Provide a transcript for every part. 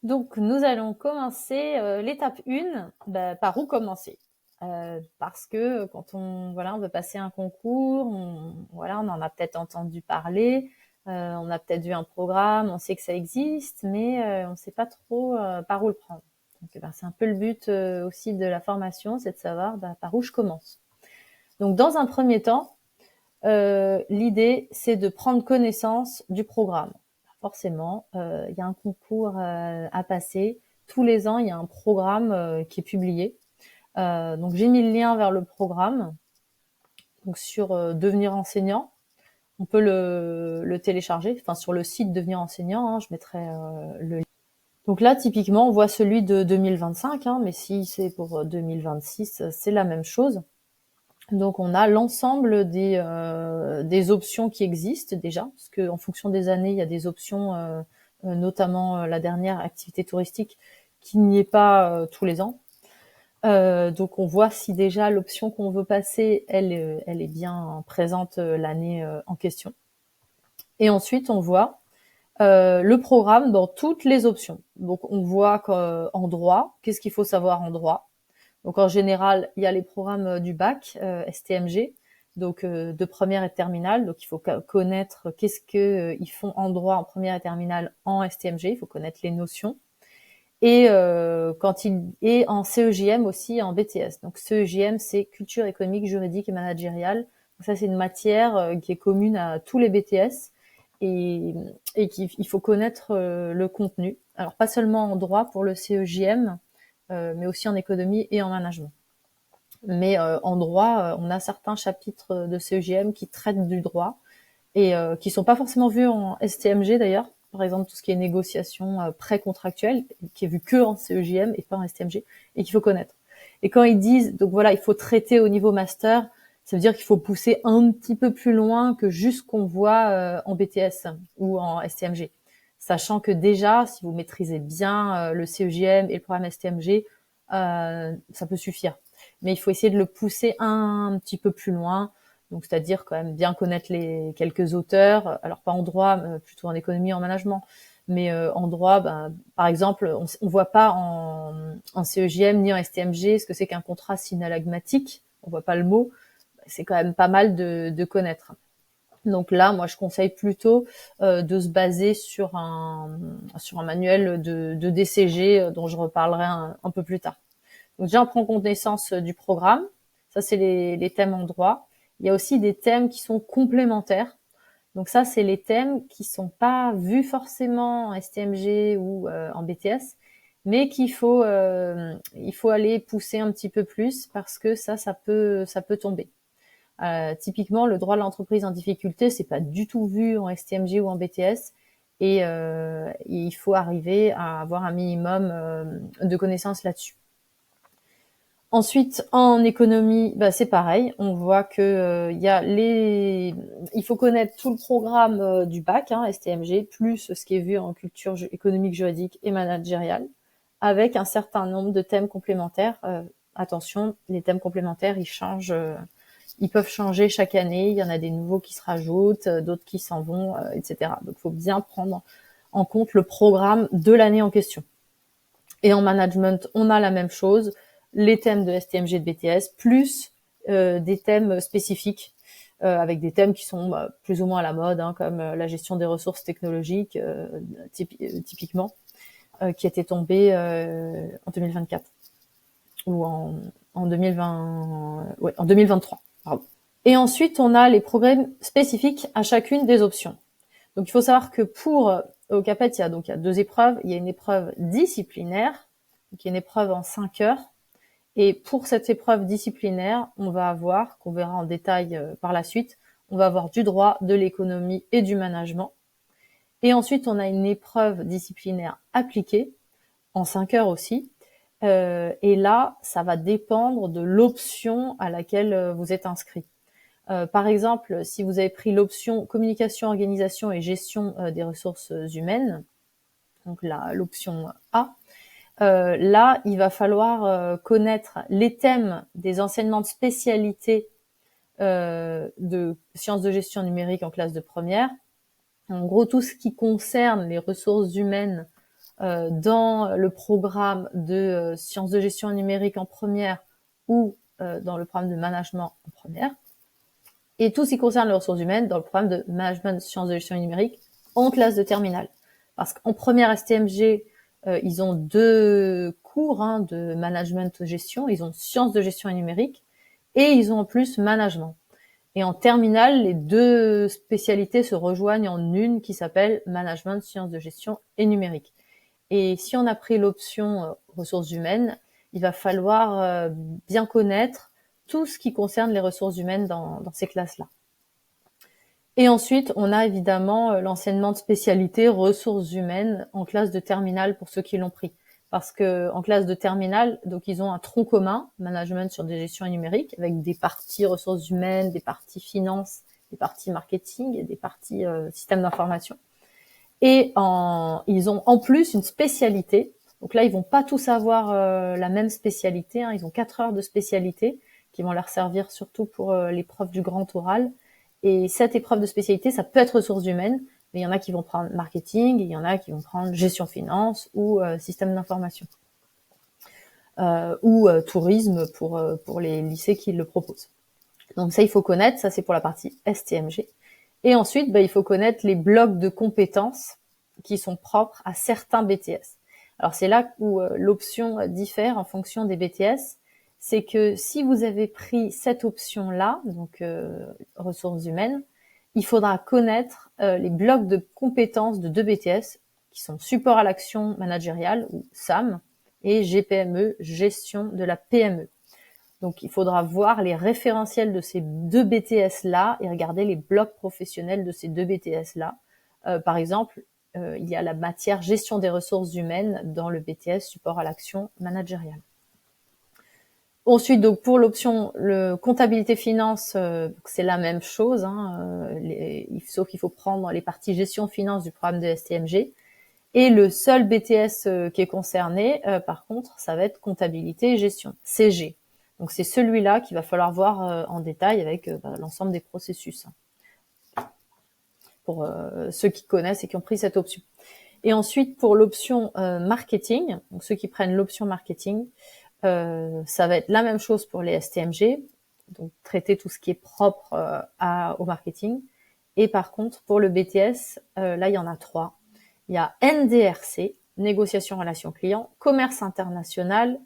Donc, nous allons commencer l'étape 1, par où commencer. Parce que quand on veut passer un concours, on en a peut-être entendu parler, on a peut-être vu un programme, on sait que ça existe, mais on ne sait pas trop par où le prendre. Donc, c'est un peu le but aussi de la formation, c'est de savoir par où je commence. Donc, dans un premier temps, l'idée, c'est de prendre connaissance du programme. Forcément, il y a un concours à passer. Tous les ans, il y a un programme qui est publié. Donc, j'ai mis le lien vers le programme. Donc, sur devenir enseignant, on peut le télécharger. Enfin, sur le site devenir enseignant, hein, je mettrai le lien. Donc là, typiquement, on voit celui de 2025, hein, mais si c'est pour 2026, c'est la même chose. Donc on a l'ensemble des options qui existent déjà, parce que en fonction des années, il y a des options, notamment la dernière activité touristique, qui n'y est pas tous les ans. Donc on voit si déjà l'option qu'on veut passer, elle est bien présente l'année en question. Et ensuite on voit le programme dans toutes les options. Donc on voit qu'en droit, qu'est-ce qu'il faut savoir en droit. Donc en général, il y a les programmes du bac, STMG, donc de première et de terminale. Donc il faut connaître qu'est-ce que ils font en droit en première et terminale en STMG. Il faut connaître les notions. Et et en CEJM aussi en BTS. Donc CEJM, c'est culture économique, juridique et managériale. Donc ça, c'est une matière qui est commune à tous les BTS et, et qu'il faut connaître le contenu. Alors pas seulement en droit pour le CEJM, mais aussi en économie et en management. Mais en droit, on a certains chapitres de CEGM qui traitent du droit et qui sont pas forcément vus en STMG d'ailleurs. Par exemple, tout ce qui est négociation pré-contractuelle, qui est vu que en CEGM et pas en STMG, et qu'il faut connaître. Et quand ils disent, donc voilà, il faut traiter au niveau master, ça veut dire qu'il faut pousser un petit peu plus loin que juste ce qu'on voit en BTS ou en STMG. Sachant que déjà, si vous maîtrisez bien le CEGM et le programme STMG, ça peut suffire. Mais il faut essayer de le pousser un petit peu plus loin. Donc, c'est-à-dire quand même bien connaître les quelques auteurs. Alors pas en droit, plutôt en économie, en management. Mais en droit, par exemple, on voit pas en CEJM ni en STMG ce que c'est qu'un contrat synallagmatique. On voit pas le mot. C'est quand même pas mal de connaître. Donc là, moi, je conseille plutôt de se baser sur un manuel de DCG dont je reparlerai un peu plus tard. Donc déjà, on prend connaissance du programme. Ça, c'est les thèmes en droit. Il y a aussi des thèmes qui sont complémentaires. Donc ça, c'est les thèmes qui sont pas vus forcément en STMG ou en BTS, mais il faut aller pousser un petit peu plus parce que ça peut tomber. Typiquement, le droit de l'entreprise en difficulté, c'est pas du tout vu en STMG ou en BTS, et il faut arriver à avoir un minimum de connaissances là-dessus. Ensuite, en économie, c'est pareil. On voit que il faut connaître tout le programme du bac, hein, STMG, plus ce qui est vu en culture économique, juridique et managériale, avec un certain nombre de thèmes complémentaires. Attention, les thèmes complémentaires, ils changent, ils peuvent changer chaque année. Il y en a des nouveaux qui se rajoutent, d'autres qui s'en vont, etc. Donc, il faut bien prendre en compte le programme de l'année en question. Et en management, on a la même chose, les thèmes de STMG de BTS, plus des thèmes spécifiques, avec des thèmes qui sont plus ou moins à la mode, hein, comme la gestion des ressources technologiques, typiquement, qui était tombé en 2024 ou en 2020, ouais, en 2023. Pardon. Et ensuite, on a les programmes spécifiques à chacune des options. Donc, il faut savoir que au CAPET, il y a deux épreuves. Il y a une épreuve disciplinaire, qui est une épreuve en 5 heures. Et pour cette épreuve disciplinaire, on va avoir, qu'on verra en détail par la suite, on va avoir du droit, de l'économie et du management. Et ensuite, on a une épreuve disciplinaire appliquée, en 5 heures aussi. Et là, ça va dépendre de l'option à laquelle vous êtes inscrit. Par exemple, si vous avez pris l'option communication, organisation et gestion des ressources humaines, donc l'option A, là, il va falloir connaître les thèmes des enseignements de spécialité de sciences de gestion numérique en classe de première. En gros, tout ce qui concerne les ressources humaines dans le programme de sciences de gestion numérique en première ou dans le programme de management en première. Et tout ce qui concerne les ressources humaines dans le programme de management de sciences de gestion numérique en classe de terminale. Parce qu'en première STMG, ils ont 2 cours de management de gestion. Ils ont sciences de gestion et numérique et ils ont en plus management. Et en terminale, les 2 spécialités se rejoignent en une qui s'appelle management, sciences de gestion et numérique. Et si on a pris l'option ressources humaines, il va falloir bien connaître tout ce qui concerne les ressources humaines dans ces classes-là. Et ensuite, on a évidemment l'enseignement de spécialité ressources humaines en classe de terminale pour ceux qui l'ont pris. Parce que en classe de terminale, donc ils ont un tronc commun, management sur des gestions et numériques, avec des parties ressources humaines, des parties finances, des parties marketing et des parties système d'information. Et ils ont en plus une spécialité. Donc là, ils vont pas tous avoir la même spécialité. Ils ont 4 heures de spécialité qui vont leur servir surtout pour l'épreuve du grand oral. Et cette épreuve de spécialité, ça peut être ressources humaines, mais il y en a qui vont prendre marketing, il y en a qui vont prendre gestion finance ou système d'information. Ou tourisme pour les lycées qui le proposent. Donc ça, il faut connaître. Ça, c'est pour la partie STMG. Et ensuite, il faut connaître les blocs de compétences qui sont propres à certains BTS. Alors c'est là où l'option diffère en fonction des BTS. C'est que si vous avez pris cette option-là, donc ressources humaines, il faudra connaître les blocs de compétences de 2 BTS qui sont support à l'action managériale ou SAM et GPME, gestion de la PME. Donc, il faudra voir les référentiels de ces 2 BTS-là et regarder les blocs professionnels de ces 2 BTS-là. Par exemple, il y a la matière gestion des ressources humaines dans le BTS support à l'action managériale. Ensuite, donc pour l'option comptabilité finance, c'est la même chose, sauf qu'il faut prendre les parties gestion finance du programme de STMG. Et le seul BTS qui est concerné, par contre, ça va être comptabilité et gestion, CG. Donc c'est celui-là qu'il va falloir voir en détail avec l'ensemble des processus. Pour ceux qui connaissent et qui ont pris cette option. Et ensuite, pour l'option marketing, donc ceux qui prennent l'option marketing, ça va être la même chose pour les STMG, donc traiter tout ce qui est propre au marketing. Et par contre, pour le BTS, là, il y en a 3. Il y a NDRC, négociation relation client, commerce international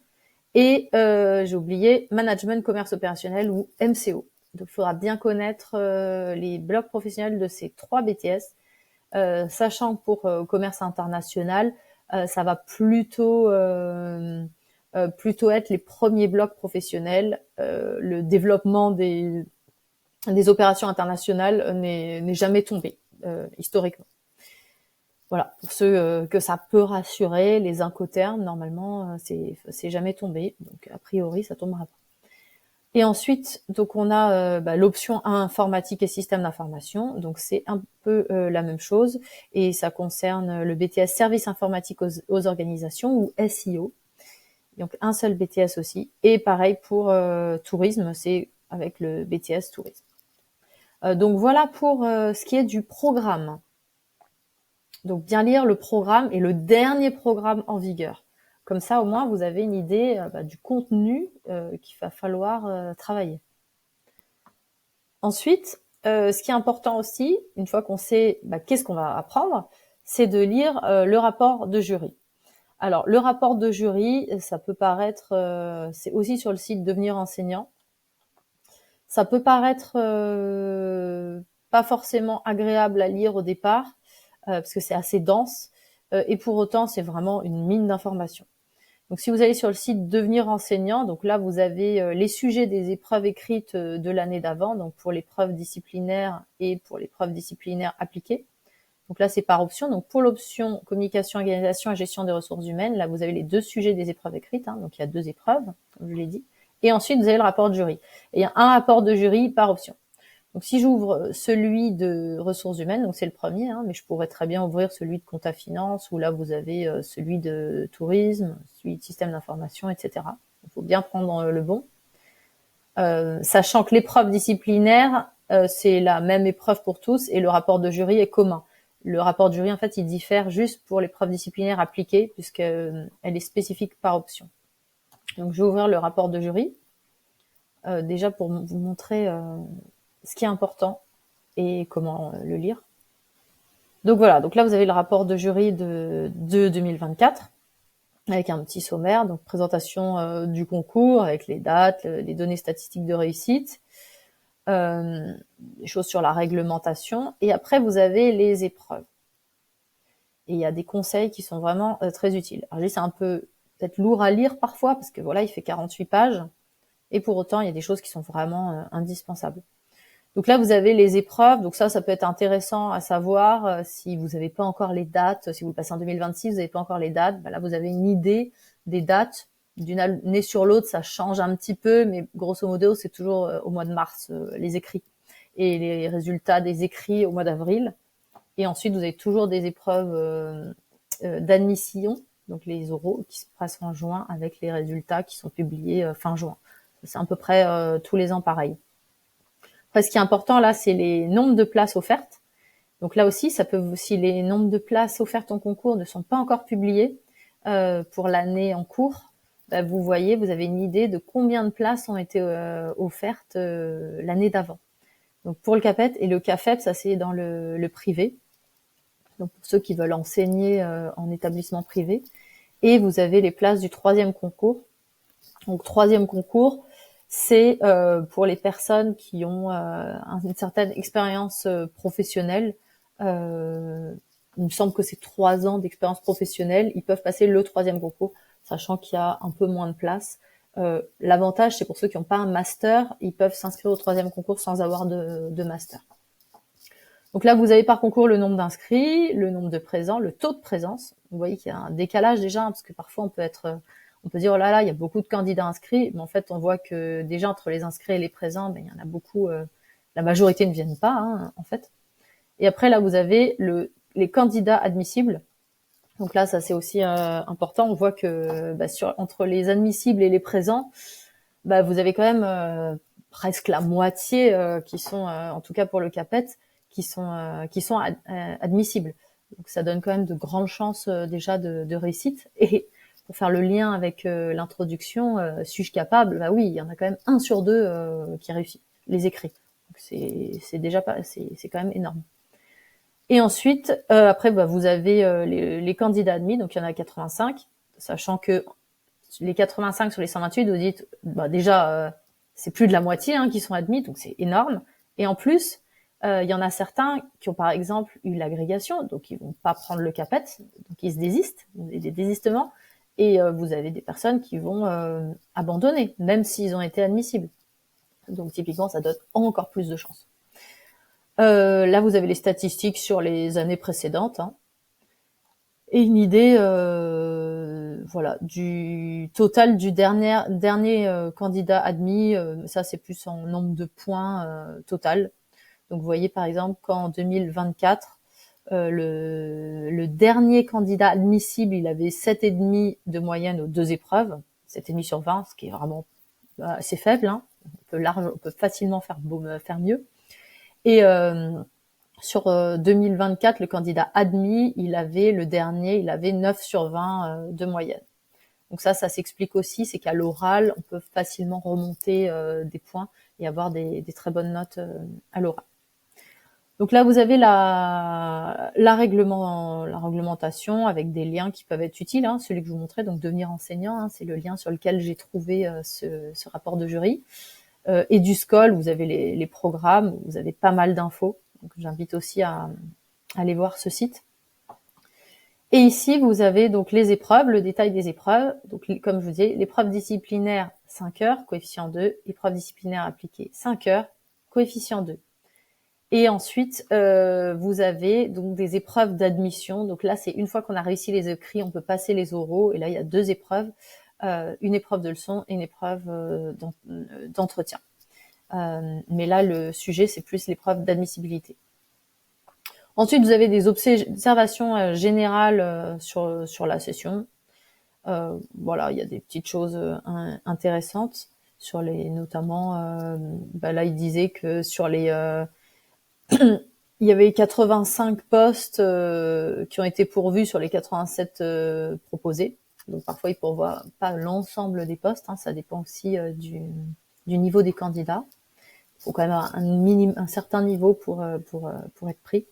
et, j'ai oublié, management commerce opérationnel ou MCO. Donc, il faudra bien connaître les blocs professionnels de ces 3 BTS, sachant que pour commerce international, ça va plutôt être les premiers blocs professionnels. Le développement des opérations internationales n'est jamais tombé historiquement. Voilà, pour ceux que ça peut rassurer, les incoterms, normalement, c'est jamais tombé. Donc, a priori, ça tombera pas. Et ensuite, donc on a l'option informatique et système d'information. Donc, c'est un peu la même chose. Et ça concerne le BTS service informatique aux organisations ou SIO. Donc, un seul BTS aussi. Et pareil pour tourisme, c'est avec le BTS tourisme. Donc, voilà pour ce qui est du programme. Donc, bien lire le programme et le dernier programme en vigueur. Comme ça, au moins, vous avez une idée du contenu qu'il va falloir travailler. Ensuite, ce qui est important aussi, une fois qu'on sait qu'est-ce qu'on va apprendre, c'est de lire le rapport de jury. Alors, le rapport de jury, ça peut paraître, c'est aussi sur le site Devenir enseignant. Ça peut paraître pas forcément agréable à lire au départ, parce que c'est assez dense, et pour autant, c'est vraiment une mine d'informations. Donc, si vous allez sur le site Devenir enseignant, donc là, vous avez les sujets des épreuves écrites de l'année d'avant, donc pour l'épreuve disciplinaire et pour l'épreuve disciplinaire appliquée. Donc là, c'est par option. Donc, pour l'option communication, organisation et gestion des ressources humaines, là, vous avez les 2 sujets des épreuves écrites. Donc, il y a 2 épreuves, comme je l'ai dit. Et ensuite, vous avez le rapport de jury. Et il y a un rapport de jury par option. Donc, si j'ouvre celui de ressources humaines, donc c'est le premier, mais je pourrais très bien ouvrir celui de compta finance, où là, vous avez celui de tourisme, celui de système d'information, etc. Il faut bien prendre le bon. Sachant que l'épreuve disciplinaire, c'est la même épreuve pour tous et le rapport de jury est commun. Le rapport de jury, en fait, il diffère juste pour l'épreuve disciplinaire appliquée, puisqu'elle est spécifique par option. Donc, je vais ouvrir le rapport de jury, déjà pour vous montrer ce qui est important et comment le lire. Donc voilà, donc là, vous avez le rapport de jury de 2024, avec un petit sommaire, donc présentation du concours, avec les dates, les données statistiques de réussite, des choses sur la réglementation, et après, vous avez les épreuves. Et il y a des conseils qui sont vraiment très utiles. Alors, je dis, c'est un peu peut-être lourd à lire parfois, parce que voilà, il fait 48 pages, et pour autant, il y a des choses qui sont vraiment indispensables. Donc là, vous avez les épreuves. Donc ça peut être intéressant à savoir si vous n'avez pas encore les dates. Si vous passez en 2026, vous n'avez pas encore les dates. Là, vous avez une idée des dates. D'une année sur l'autre, ça change un petit peu, mais grosso modo, c'est toujours au mois de mars les écrits et les résultats des écrits au mois d'avril. Et ensuite, vous avez toujours des épreuves d'admission, donc les oraux, qui se passent en juin avec les résultats qui sont publiés fin juin. C'est à peu près tous les ans pareil. Après, ce qui est important là, c'est les nombres de places offertes. Donc là aussi, si les nombres de places offertes en concours ne sont pas encore publiés pour l'année en cours, vous voyez, vous avez une idée de combien de places ont été offertes l'année d'avant. Donc pour le CAPET et le CAFEP, ça c'est dans le privé. Donc pour ceux qui veulent enseigner en établissement privé. Et vous avez les places du troisième concours. Donc troisième concours, c'est pour les personnes qui ont une certaine expérience professionnelle. Il me semble que c'est 3 ans d'expérience professionnelle. Ils peuvent passer le troisième concours, sachant qu'il y a un peu moins de place. L'avantage, c'est pour ceux qui n'ont pas un master, ils peuvent s'inscrire au troisième concours sans avoir de master. Donc là, vous avez par concours le nombre d'inscrits, le nombre de présents, le taux de présence. Vous voyez qu'il y a un décalage déjà, parce que parfois on peut dire, oh là là, il y a beaucoup de candidats inscrits, mais en fait, on voit que déjà entre les inscrits et les présents, il y en a beaucoup, la majorité ne viennent pas, en fait. Et après, là, vous avez les candidats admissibles. Donc là, ça c'est aussi important. On voit que entre les admissibles et les présents, vous avez quand même presque la moitié qui sont, en tout cas pour le CAPET, qui sont admissibles. Donc ça donne quand même de grandes chances déjà de réussite. Et pour faire le lien avec l'introduction, suis-je capable? Bah oui, il y en a quand même 1 sur 2 qui réussit les écrits. Donc c'est déjà pas, c'est quand même énorme. Et ensuite, après, vous avez les candidats admis, donc il y en a 85, sachant que les 85 sur les 128, vous dites, déjà, c'est plus de la moitié qui sont admis, donc c'est énorme. Et en plus, il y en a certains qui ont par exemple eu l'agrégation, donc ils vont pas prendre le CAPET, donc ils se désistent, des désistements. Et vous avez des personnes qui vont abandonner, même s'ils ont été admissibles. Donc typiquement, ça donne encore plus de chances. Là, vous avez les statistiques sur les années précédentes, et une idée, voilà, du total du dernier candidat admis. Ça, c'est plus en nombre de points total. Donc, vous voyez par exemple qu'en 2024, le dernier candidat admissible, il avait 7,5 de moyenne aux 2 épreuves, 7,5 sur 20, ce qui est vraiment assez faible. On peut facilement faire mieux. Et sur 2024, le candidat admis, il avait 9 sur 20 de moyenne. Donc ça s'explique aussi, c'est qu'à l'oral, on peut facilement remonter des points et avoir des très bonnes notes à l'oral. Donc là, vous avez la réglementation avec des liens qui peuvent être utiles. Celui que je vous montrais, donc devenir enseignant, c'est le lien sur lequel j'ai trouvé ce rapport de jury. Et du SCOL, vous avez les programmes, vous avez pas mal d'infos. Donc j'invite aussi à aller voir ce site. Et ici, vous avez donc les épreuves, le détail des épreuves. Donc comme je vous disais, l'épreuve disciplinaire 5 heures, coefficient 2, épreuve disciplinaire appliquée 5 heures, coefficient 2. Et ensuite, vous avez donc des épreuves d'admission. Donc là, c'est une fois qu'on a réussi les écrits, on peut passer les oraux. Et là, il y a 2 épreuves, une épreuve de leçon et une épreuve d'entretien. Mais là, le sujet, c'est plus l'épreuve d'admissibilité. Ensuite, vous avez des observations générales sur la session. Voilà, il y a des petites choses intéressantes notamment, là, il disait que sur les Il y avait 85 postes qui ont été pourvus sur les 87 proposés. Donc parfois ils pourvoient pas l'ensemble des postes, hein, ça dépend aussi du niveau des candidats. Il faut quand même un certain niveau pour être pris.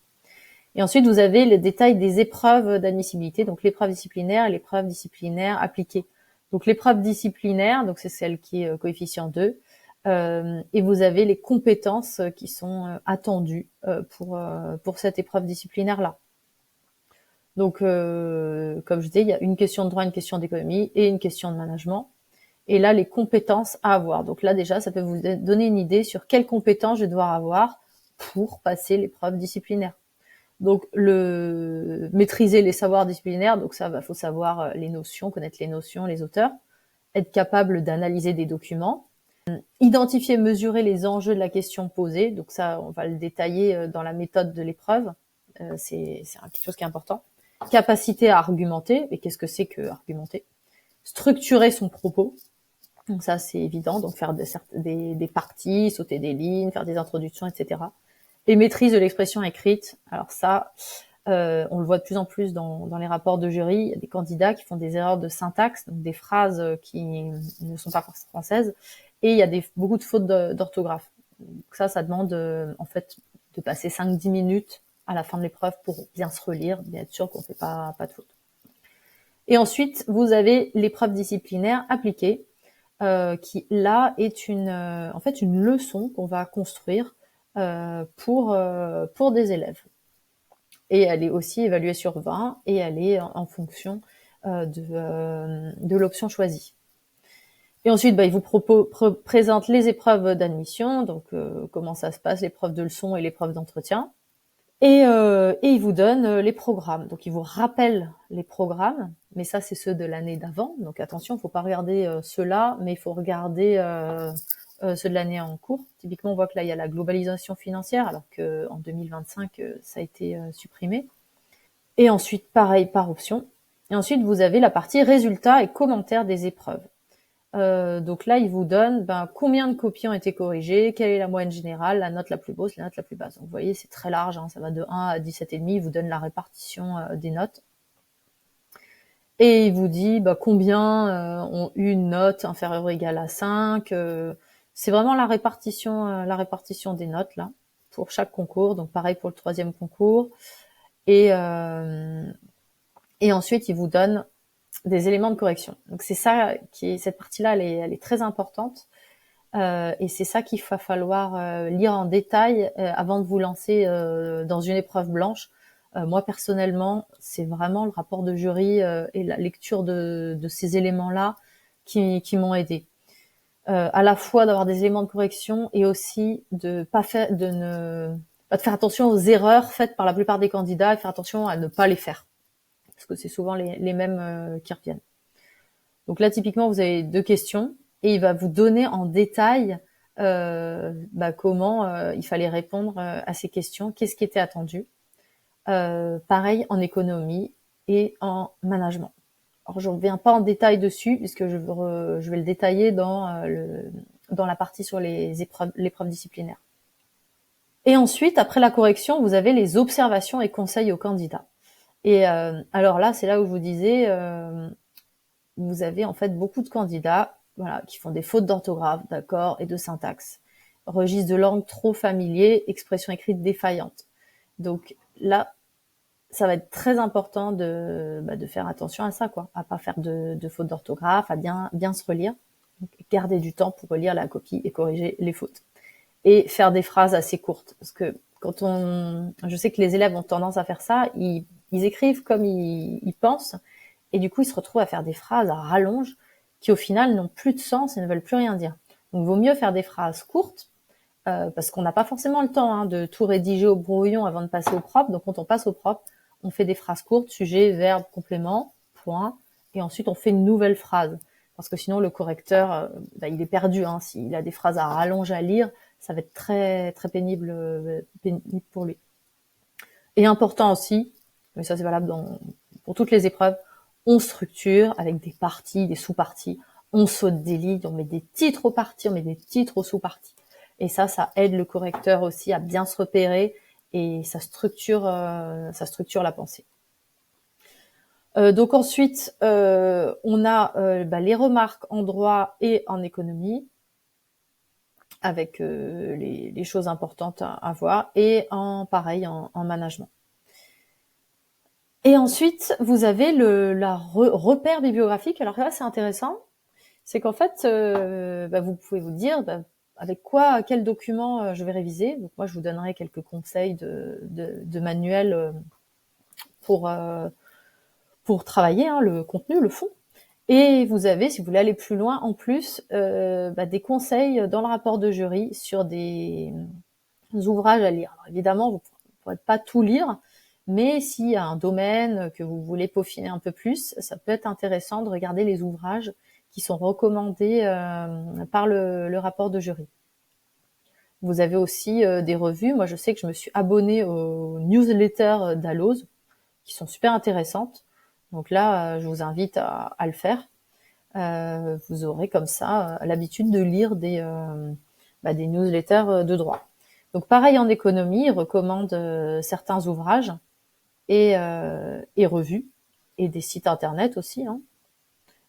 Et ensuite vous avez le détail des épreuves d'admissibilité, donc l'épreuve disciplinaire et l'épreuve disciplinaire appliquée. Donc l'épreuve disciplinaire, donc c'est celle qui est coefficient 2. Et vous avez les compétences qui sont attendues pour cette épreuve disciplinaire-là. Donc, comme je disais, il y a une question de droit, une question d'économie et une question de management. Et là, les compétences à avoir. Donc là, déjà, ça peut vous donner une idée sur quelles compétences je vais devoir avoir pour passer l'épreuve disciplinaire. Donc, maîtriser les savoirs disciplinaires, donc ça, faut savoir les notions, connaître les notions, les auteurs, être capable d'analyser des documents, identifier, mesurer les enjeux de la question posée. Donc ça, on va le détailler dans la méthode de l'épreuve. C'est quelque chose qui est important. Capacité à argumenter. Et qu'est-ce que c'est que argumenter? Structurer son propos. Donc ça, c'est évident. Donc faire des parties, sauter des lignes, faire des introductions, etc. Et maîtrise de l'expression écrite. Alors ça, on le voit de plus en plus dans les rapports de jury. Il y a des candidats qui font des erreurs de syntaxe, donc des phrases qui ne sont pas françaises. Et il y a beaucoup de fautes d'orthographe. Donc ça demande en fait de passer 5-10 minutes à la fin de l'épreuve pour bien se relire, bien être sûr qu'on fait pas de fautes. Et ensuite, vous avez l'épreuve disciplinaire appliquée, qui là est en fait une leçon qu'on va construire pour des élèves. Et elle est aussi évaluée sur 20 et elle est en fonction de l'option choisie. Et ensuite, il vous présente les épreuves d'admission, donc comment ça se passe, l'épreuve de leçon et l'épreuve d'entretien. Et il vous donne les programmes. Donc, il vous rappelle les programmes, mais ça, c'est ceux de l'année d'avant. Donc, attention, il ne faut pas regarder ceux-là, mais il faut regarder ceux de l'année en cours. Typiquement, on voit que là, il y a la globalisation financière, alors qu'en 2025, ça a été supprimé. Et ensuite, pareil, par option. Et ensuite, vous avez la partie résultats et commentaires des épreuves. Donc là, il vous donne combien de copies ont été corrigées, quelle est la moyenne générale, la note la plus basse, la note la plus basse. Donc vous voyez, c'est très large, hein, ça va de 1 à 17,5, il vous donne la répartition des notes. Et il vous dit combien ont eu une note inférieure ou égale à 5. C'est vraiment la répartition des notes là, pour chaque concours. Donc pareil pour le 3e concours. Et ensuite, il vous donne des éléments de correction. Donc c'est ça cette partie-là, elle est très importante. Et c'est ça qu'il va falloir lire en détail avant de vous lancer dans une épreuve blanche. Moi personnellement, c'est vraiment le rapport de jury et la lecture de ces éléments-là qui m'ont aidé. À la fois d'avoir des éléments de correction et aussi de faire attention aux erreurs faites par la plupart des candidats et faire attention à ne pas les faire. Parce que c'est souvent les mêmes qui reviennent. Donc là, typiquement, vous avez 2 questions et il va vous donner en détail comment il fallait répondre à ces questions, qu'est-ce qui était attendu. Pareil en économie et en management. Alors, je ne reviens pas en détail dessus puisque je vais le détailler dans la partie sur l'épreuve disciplinaire. Et ensuite, après la correction, vous avez les observations et conseils aux candidats. Et alors là, c'est là où je vous disais, vous avez en fait beaucoup de candidats qui font des fautes d'orthographe, d'accord, et de syntaxe. Registre de langue trop familier, expression écrite défaillante. Donc là, ça va être très important de faire attention à ça, quoi, à pas faire de fautes d'orthographe, à bien se relire, donc, garder du temps pour relire la copie et corriger les fautes. Et faire des phrases assez courtes, parce que je sais que les élèves ont tendance à faire ça, ils écrivent comme ils pensent, et du coup, ils se retrouvent à faire des phrases à rallonge qui, au final, n'ont plus de sens et ne veulent plus rien dire. Donc, il vaut mieux faire des phrases courtes, parce qu'on n'a pas forcément le temps de tout rédiger au brouillon avant de passer au propre. Donc, quand on passe au propre, on fait des phrases courtes, sujet, verbe, complément, point, et ensuite, on fait une nouvelle phrase. Parce que sinon, le correcteur, il est perdu. S'il a des phrases à rallonge à lire, ça va être très, très pénible pour lui. Et important aussi, mais ça c'est valable pour toutes les épreuves, on structure avec des parties, des sous-parties, on saute des lignes, on met des titres aux parties, on met des titres aux sous-parties. Et ça aide le correcteur aussi à bien se repérer et ça structure la pensée. Donc ensuite, on a les remarques en droit et en économie, avec les choses importantes à voir, et pareil en management. Et ensuite, vous avez la repère bibliographique. Alors là, c'est intéressant. C'est qu'en fait, vous pouvez vous dire avec quel document je vais réviser. Donc moi, je vous donnerai quelques conseils de manuels pour travailler le contenu, le fond. Et vous avez, si vous voulez aller plus loin, en plus, des conseils dans le rapport de jury sur des ouvrages à lire. Alors, évidemment, vous ne pourrez pas tout lire, mais s'il y a un domaine que vous voulez peaufiner un peu plus, ça peut être intéressant de regarder les ouvrages qui sont recommandés par le rapport de jury. Vous avez aussi des revues. Moi, je sais que je me suis abonnée aux newsletters d'Alloz, qui sont super intéressantes. Donc là, je vous invite à le faire. Vous aurez comme ça l'habitude de lire des newsletters de droit. Donc pareil en économie, ils recommandent certains ouvrages et revues, et des sites internet aussi.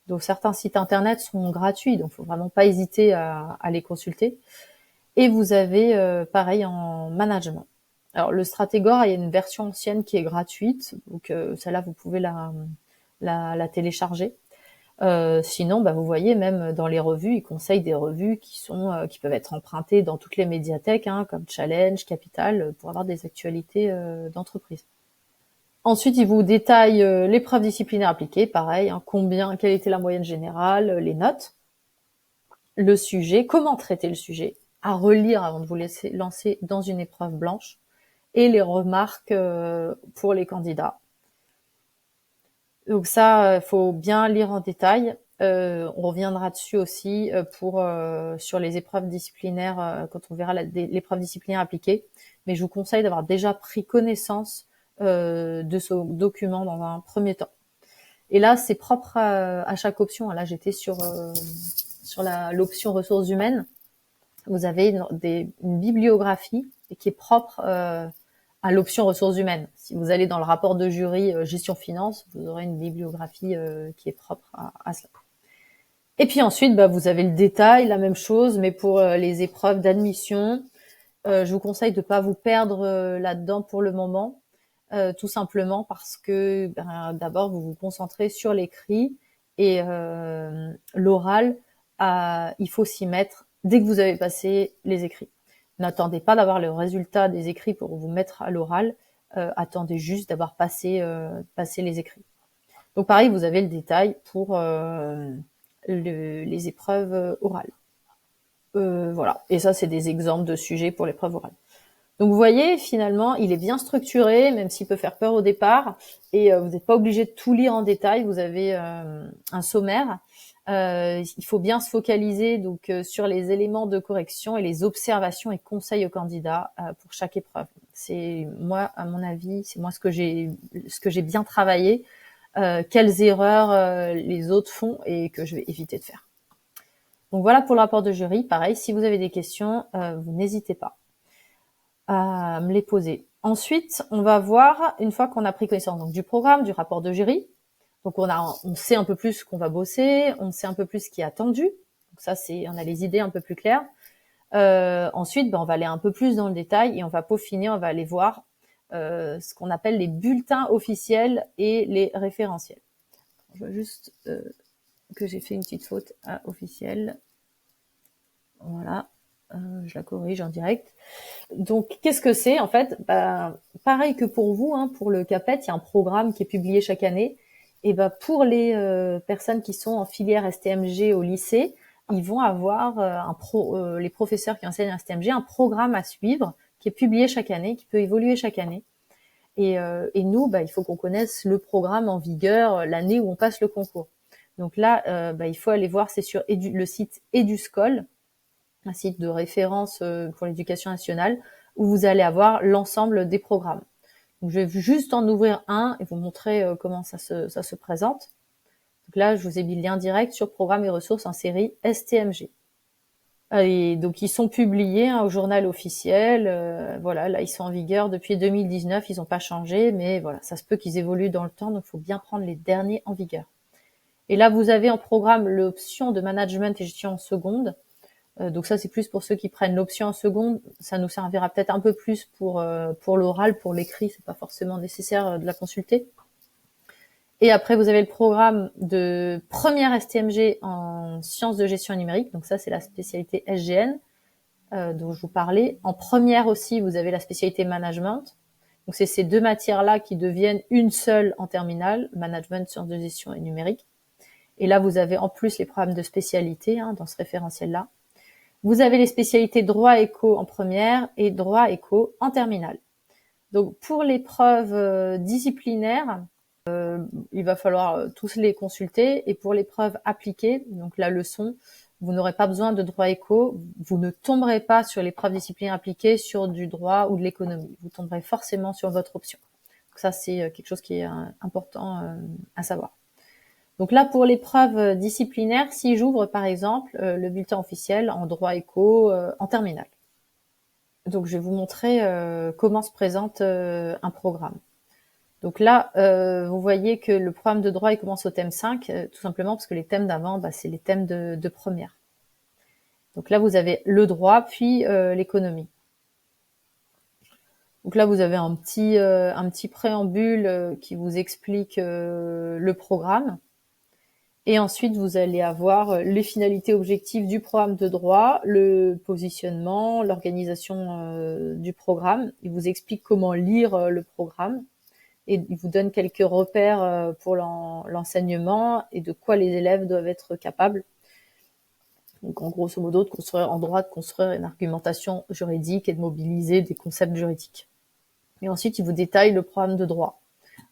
Donc certains sites internet sont gratuits, donc faut vraiment pas hésiter à les consulter. Et vous avez pareil en management. Alors le Stratégore, il y a une version ancienne qui est gratuite, donc celle-là vous pouvez la télécharger. Sinon, vous voyez, même dans les revues, ils conseillent des revues qui peuvent être empruntées dans toutes les médiathèques, comme Challenge, Capital, pour avoir des actualités d'entreprise. Ensuite, ils vous détaillent l'épreuve disciplinaire appliquée, pareil, quelle était la moyenne générale, les notes, le sujet, comment traiter le sujet, à relire avant de vous lancer dans une épreuve blanche, et les remarques pour les candidats. Donc ça, faut bien lire en détail. On reviendra dessus aussi sur les épreuves disciplinaires quand on verra l'épreuve disciplinaire appliquée. Mais je vous conseille d'avoir déjà pris connaissance de ce document dans un premier temps. Et là, c'est propre à chaque option. Là, j'étais sur l'option ressources humaines. Vous avez une bibliographie qui est propre à l'option ressources humaines. Si vous allez dans le rapport de jury gestion finance, vous aurez une bibliographie qui est propre à cela. Et puis ensuite, vous avez le détail, la même chose, mais pour les épreuves d'admission. Je vous conseille de pas vous perdre là-dedans pour le moment, tout simplement parce que d'abord vous vous concentrez sur l'écrit, et l'oral, il faut s'y mettre dès que vous avez passé les écrits. N'attendez pas d'avoir le résultat des écrits pour vous mettre à l'oral. Attendez juste d'avoir passé les écrits. Donc pareil, vous avez le détail pour les épreuves orales. Voilà. Et ça, c'est des exemples de sujets pour l'épreuve orale. Donc vous voyez, finalement, il est bien structuré, même s'il peut faire peur au départ. Et vous n'êtes pas obligé de tout lire en détail. Vous avez un sommaire. Il faut bien se focaliser donc sur les éléments de correction et les observations et conseils aux candidats pour chaque épreuve. C'est moi, à mon avis, c'est moi ce que j'ai bien travaillé, quelles erreurs les autres font et que je vais éviter de faire. Donc voilà pour le rapport de jury. Pareil, si vous avez des questions, vous n'hésitez pas à me les poser. Ensuite, on va voir, une fois qu'on a pris connaissance donc, du programme, du rapport de jury, donc on sait un peu plus ce qu'on va bosser, on sait un peu plus ce qui est attendu. Donc ça, on a les idées un peu plus claires. Ensuite, on va aller un peu plus dans le détail et on va peaufiner, on va aller voir ce qu'on appelle les bulletins officiels et les référentiels. Je vois juste que j'ai fait une petite faute à officiel. Voilà, je la corrige en direct. Donc, qu'est-ce que c'est en fait? Pareil que pour vous, pour le CAPET, il y a un programme qui est publié chaque année. Et pour les personnes qui sont en filière STMG au lycée, ils vont avoir les professeurs qui enseignent STMG, un programme à suivre qui est publié chaque année, qui peut évoluer chaque année. Et nous, il faut qu'on connaisse le programme en vigueur l'année où on passe le concours. Donc là, il faut aller voir, c'est sur le site EduScol, un site de référence pour l'éducation nationale, où vous allez avoir l'ensemble des programmes. Donc, je vais juste en ouvrir un et vous montrer comment ça se présente. Donc là, je vous ai mis le lien direct sur programme et ressources en série STMG. Et donc ils sont publiés au journal officiel. Voilà, là ils sont en vigueur depuis 2019. Ils n'ont pas changé, mais voilà, ça se peut qu'ils évoluent dans le temps, donc il faut bien prendre les derniers en vigueur. Et là, vous avez en programme l'option de management et gestion en seconde. Donc ça, c'est plus pour ceux qui prennent l'option en seconde. Ça nous servira peut-être un peu plus pour l'oral, pour l'écrit. C'est pas forcément nécessaire de la consulter. Et après, vous avez le programme de première STMG en sciences de gestion numérique. Donc ça, c'est la spécialité SGN dont je vous parlais. En première aussi, vous avez la spécialité management. Donc c'est ces deux matières-là qui deviennent une seule en terminale, management, sciences de gestion et numérique. Et là, vous avez en plus les programmes de spécialité dans ce référentiel-là. Vous avez les spécialités droit éco en première et droit éco en terminale. Donc pour l'épreuve disciplinaire, il va falloir tous les consulter. Et pour l'épreuve appliquée, donc la leçon, vous n'aurez pas besoin de droit éco. Vous ne tomberez pas sur l'épreuve disciplinaire appliquée sur du droit ou de l'économie. Vous tomberez forcément sur votre option. Donc ça, c'est quelque chose qui est important à savoir. Donc là, pour l'épreuve disciplinaire, si j'ouvre par exemple le bulletin officiel en droit éco en terminale. Donc je vais vous montrer comment se présente un programme. Donc là, vous voyez que le programme de droit il commence au thème 5, tout simplement parce que les thèmes d'avant, c'est les thèmes de première. Donc là, vous avez le droit, puis l'économie. Donc là, vous avez un petit préambule qui vous explique le programme. Et ensuite, vous allez avoir les finalités objectives du programme de droit, le positionnement, l'organisation du programme. Il vous explique comment lire le programme et il vous donne quelques repères pour l'enseignement et de quoi les élèves doivent être capables. Donc, en grosso modo, de construire en droit, de construire une argumentation juridique et de mobiliser des concepts juridiques. Et ensuite, il vous détaille le programme de droit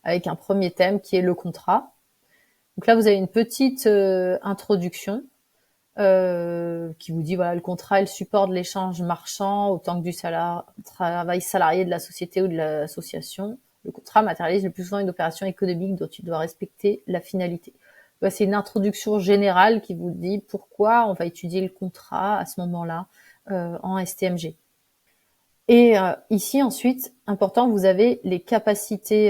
avec un premier thème qui est le contrat. Donc là, vous avez une petite introduction qui vous dit voilà, le contrat est le support de l'échange marchand autant que du travail salarié de la société ou de l'association. Le contrat matérialise le plus souvent une opération économique dont il doit respecter la finalité. Voilà, c'est une introduction générale qui vous dit pourquoi on va étudier le contrat à ce moment-là en STMG. Et ici, ensuite, important, vous avez les capacités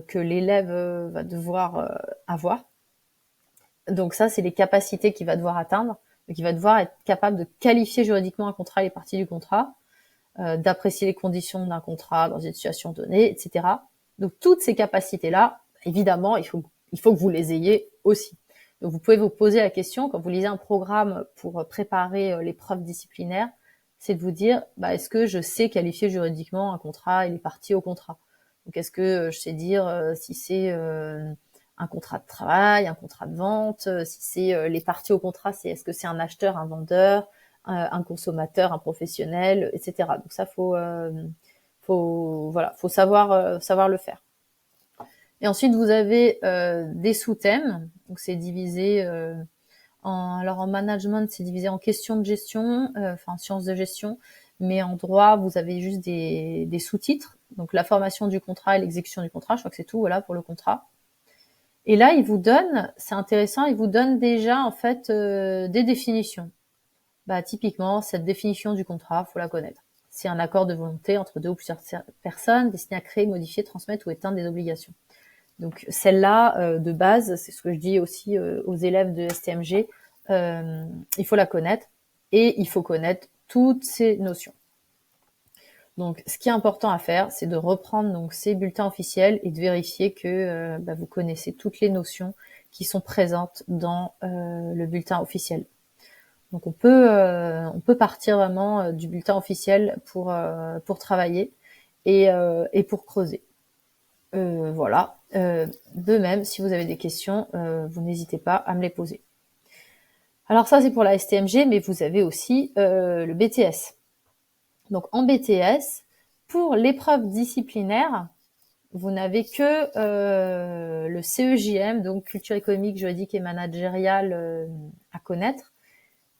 que l'élève va devoir avoir. Donc ça, c'est les capacités qu'il va devoir atteindre. Donc il va devoir être capable de qualifier juridiquement un contrat et les parties du contrat, d'apprécier les conditions d'un contrat dans une situation donnée, etc. Donc toutes ces capacités-là, évidemment, il faut que vous les ayez aussi. Donc vous pouvez vous poser la question, quand vous lisez un programme pour préparer l'épreuve disciplinaire, c'est de vous dire, est-ce que je sais qualifier juridiquement un contrat et les parties au contrat? Donc est-ce que je sais dire si c'est un contrat de travail, un contrat de vente, si c'est les parties au contrat, c'est est-ce que c'est un acheteur, un vendeur, un consommateur, un professionnel, etc. Donc ça, faut savoir le faire. Et ensuite, vous avez des sous-thèmes. Donc c'est divisé en management, c'est divisé en questions de gestion, en sciences de gestion. Mais en droit, vous avez juste des sous-titres. Donc la formation du contrat et l'exécution du contrat. Je crois que c'est tout, voilà, pour le contrat. Et là, il vous donne, c'est intéressant, il vous donne déjà en fait des définitions. Typiquement, cette définition du contrat, faut la connaître. C'est un accord de volonté entre deux ou plusieurs personnes destiné à créer, modifier, transmettre ou éteindre des obligations. Donc celle-là, de base, c'est ce que je dis aussi aux élèves de STMG, il faut la connaître et il faut connaître toutes ces notions. Donc, ce qui est important à faire, c'est de reprendre donc ces bulletins officiels et de vérifier que vous connaissez toutes les notions qui sont présentes dans le bulletin officiel. Donc, on peut partir vraiment du bulletin officiel pour travailler et pour creuser. Voilà. De même, si vous avez des questions, vous n'hésitez pas à me les poser. Alors ça, c'est pour la STMG, mais vous avez aussi le BTS. Donc en BTS, pour l'épreuve disciplinaire, vous n'avez que le CEJM, donc culture économique, juridique et managériale à connaître.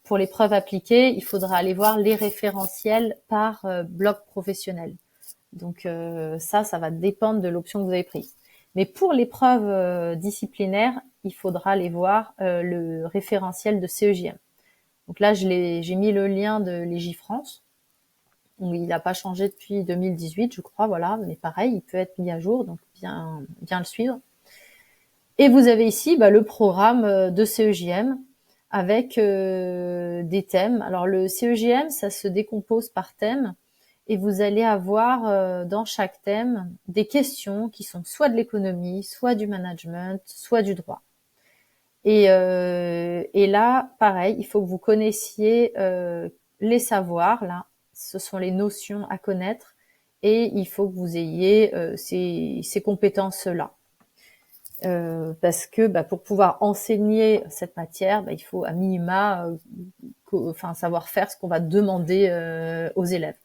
Pour l'épreuve appliquée, il faudra aller voir les référentiels par bloc professionnel. Donc ça va dépendre de l'option que vous avez prise. Mais pour l'épreuve disciplinaire, il faudra aller voir le référentiel de CEJM. Donc là, j'ai mis le lien de Légifrance. Donc, il n'a pas changé depuis 2018, je crois, voilà, mais pareil, il peut être mis à jour, donc bien le suivre. Et vous avez ici le programme de CEJM avec des thèmes. Alors le CEJM, ça se décompose par thème et vous allez avoir dans chaque thème des questions qui sont soit de l'économie, soit du management, soit du droit. Et là, pareil, il faut que vous connaissiez les savoirs. Là, ce sont les notions à connaître et il faut que vous ayez ces compétences-là. Parce que pour pouvoir enseigner cette matière, il faut à minima savoir faire ce qu'on va demander aux élèves.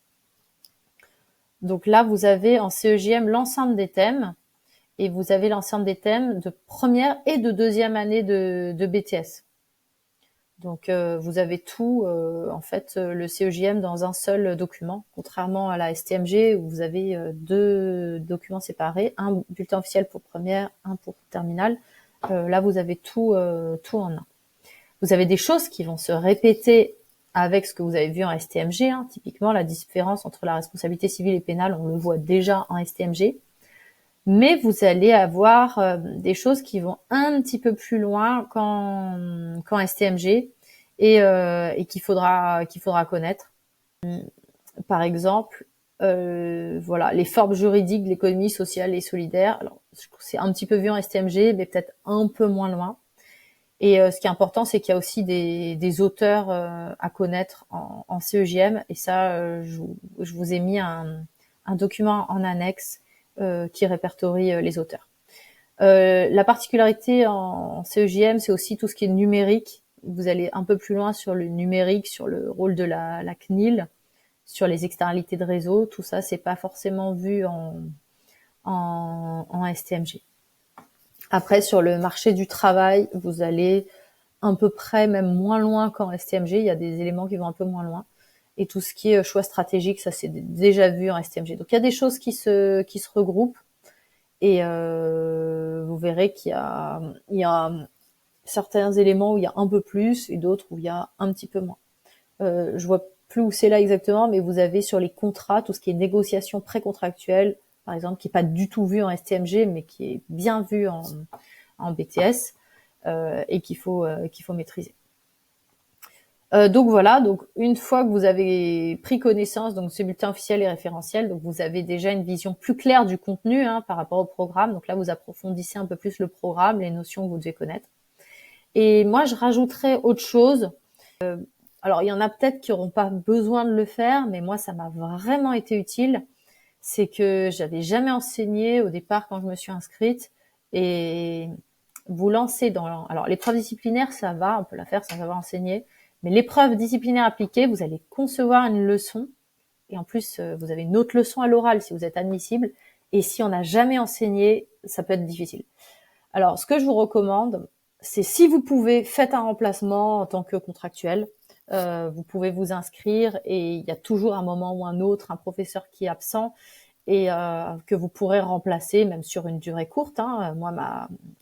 Donc là, vous avez en CEJM l'ensemble des thèmes et vous avez l'ensemble des thèmes de première et de deuxième année de BTS. Donc vous avez tout, le CEJM dans un seul document, contrairement à la STMG où vous avez deux documents séparés, un bulletin officiel pour première, un pour terminale. Là, vous avez tout en un. Vous avez des choses qui vont se répéter avec ce que vous avez vu en STMG. Typiquement, la différence entre la responsabilité civile et pénale, on le voit déjà en STMG. Mais vous allez avoir des choses qui vont un petit peu plus loin qu'en STMG et qu'il faudra connaître. Par exemple, les formes juridiques de l'économie sociale et solidaire. Alors, c'est un petit peu vu en STMG, mais peut-être un peu moins loin. Et ce qui est important, c'est qu'il y a aussi des auteurs à connaître en CEJM. Et ça, je vous ai mis un document en annexe qui répertorie les auteurs. La particularité en CEJM, c'est aussi tout ce qui est numérique. Vous allez un peu plus loin sur le numérique, sur le rôle de la CNIL, sur les externalités de réseau. Tout ça, c'est pas forcément vu en STMG. Après, sur le marché du travail, vous allez à peu près même moins loin qu'en STMG. Il y a des éléments qui vont un peu moins loin. Et tout ce qui est choix stratégique, ça c'est déjà vu en STMG. Donc il y a des choses qui se regroupent. Et vous verrez qu'il y a certains éléments où il y a un peu plus et d'autres où il y a un petit peu moins. Je vois plus où c'est là exactement, mais vous avez sur les contrats tout ce qui est négociation précontractuelle, par exemple, qui est pas du tout vu en STMG, mais qui est bien vu en BTS et qu'il faut maîtriser. Donc voilà, donc une fois que vous avez pris connaissance donc ces bulletins officiels et référentiels, donc vous avez déjà une vision plus claire du contenu par rapport au programme. Donc là, vous approfondissez un peu plus le programme, les notions que vous devez connaître. Et moi, je rajouterais autre chose. Alors, il y en a peut-être qui n'auront pas besoin de le faire, mais moi, ça m'a vraiment été utile. C'est que j'avais jamais enseigné au départ quand je me suis inscrite. Et vous lancez dans... Alors, l'épreuve disciplinaire, ça va, on peut la faire sans avoir enseigné. Mais l'épreuve disciplinaire appliquée, vous allez concevoir une leçon. Et en plus, vous avez une autre leçon à l'oral si vous êtes admissible. Et si on n'a jamais enseigné, ça peut être difficile. Alors, ce que je vous recommande, c'est si vous pouvez, faites un remplacement en tant que contractuel. Vous pouvez vous inscrire et il y a toujours un moment ou un autre un professeur qui est absent et que vous pourrez remplacer même sur une durée courte. Moi,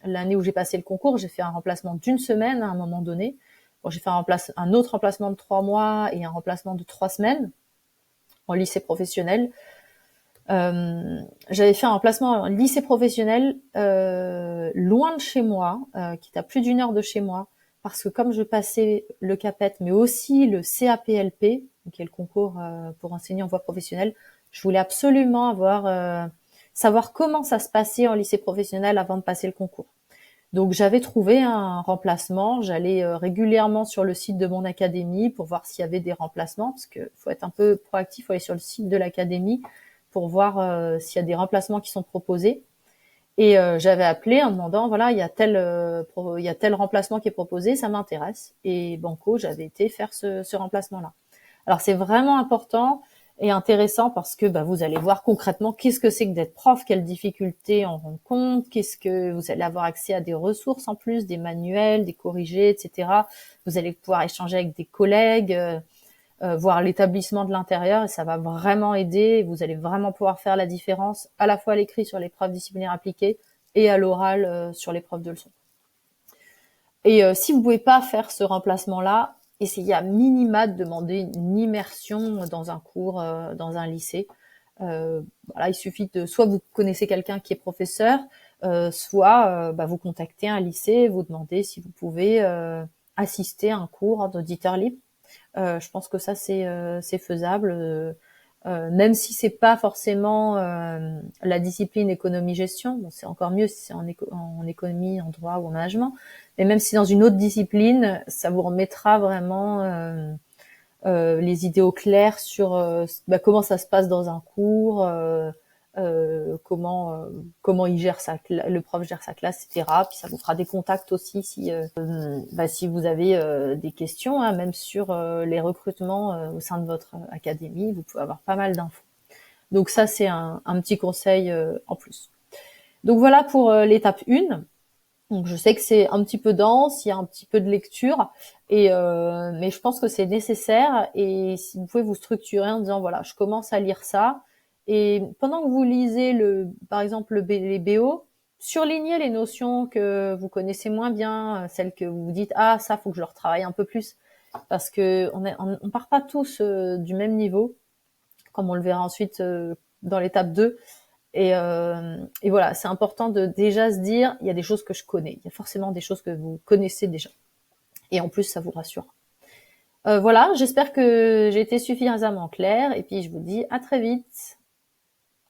l'année où j'ai passé le concours, j'ai fait un remplacement d'1 semaine à un moment donné. Bon, j'ai fait un autre remplacement de 3 mois et un remplacement de 3 semaines en lycée professionnel. J'avais fait un remplacement en lycée professionnel loin de chez moi, qui est à plus d'1 heure de chez moi, parce que comme je passais le CAPET, mais aussi le CAPLP, qui est le concours pour enseigner en voie professionnelle, je voulais absolument savoir comment ça se passait en lycée professionnel avant de passer le concours. Donc j'avais trouvé un remplacement, j'allais régulièrement sur le site de mon académie pour voir s'il y avait des remplacements, parce que faut être un peu proactif, faut aller sur le site de l'académie pour voir s'il y a des remplacements qui sont proposés. Et j'avais appelé en demandant, voilà, il y a tel remplacement qui est proposé, ça m'intéresse. Et banco, j'avais été faire ce remplacement-là. Alors c'est vraiment important et intéressant parce que vous allez voir concrètement qu'est-ce que c'est que d'être prof, quelles difficultés on rencontre, qu'est-ce que vous allez avoir accès à des ressources en plus, des manuels, des corrigés, etc. Vous allez pouvoir échanger avec des collègues, voir l'établissement de l'intérieur et ça va vraiment aider. Vous allez vraiment pouvoir faire la différence à la fois à l'écrit sur l'épreuve disciplinaire appliquée et à l'oral sur l'épreuve de leçon. Et si vous pouvez pas faire ce remplacement-là, essayez à minima de demander une immersion dans un cours, dans un lycée. Voilà, il suffit de soit vous connaissez quelqu'un qui est professeur, soit vous contactez un lycée, vous demandez si vous pouvez assister à un cours d'auditeur libre. Je pense que ça c'est faisable, même si c'est pas forcément la discipline économie-gestion. Bon, c'est encore mieux si c'est en économie, en droit ou en management. Mais même si dans une autre discipline, ça vous remettra vraiment les idées au clair sur comment ça se passe dans un cours, comment il gère le prof gère sa classe, etc. Puis ça vous fera des contacts aussi si vous avez des questions, hein, même sur les recrutements au sein de votre académie, vous pouvez avoir pas mal d'infos. Donc ça, c'est un petit conseil en plus. Donc voilà pour l'étape 1. Donc je sais que c'est un petit peu dense, il y a un petit peu de lecture, mais je pense que c'est nécessaire. Et si vous pouvez vous structurer en disant voilà, je commence à lire ça, et pendant que vous lisez par exemple les BO, surlignez les notions que vous connaissez moins bien, celles que vous vous dites ah ça faut que je le retravaille un peu plus, parce que on part pas tous du même niveau, comme on le verra ensuite dans l'étape 2. Et voilà, c'est important de déjà se dire, il y a des choses que je connais. Il y a forcément des choses que vous connaissez déjà. Et en plus, ça vous rassure. Voilà, j'espère que j'ai été suffisamment claire. Et puis, je vous dis à très vite.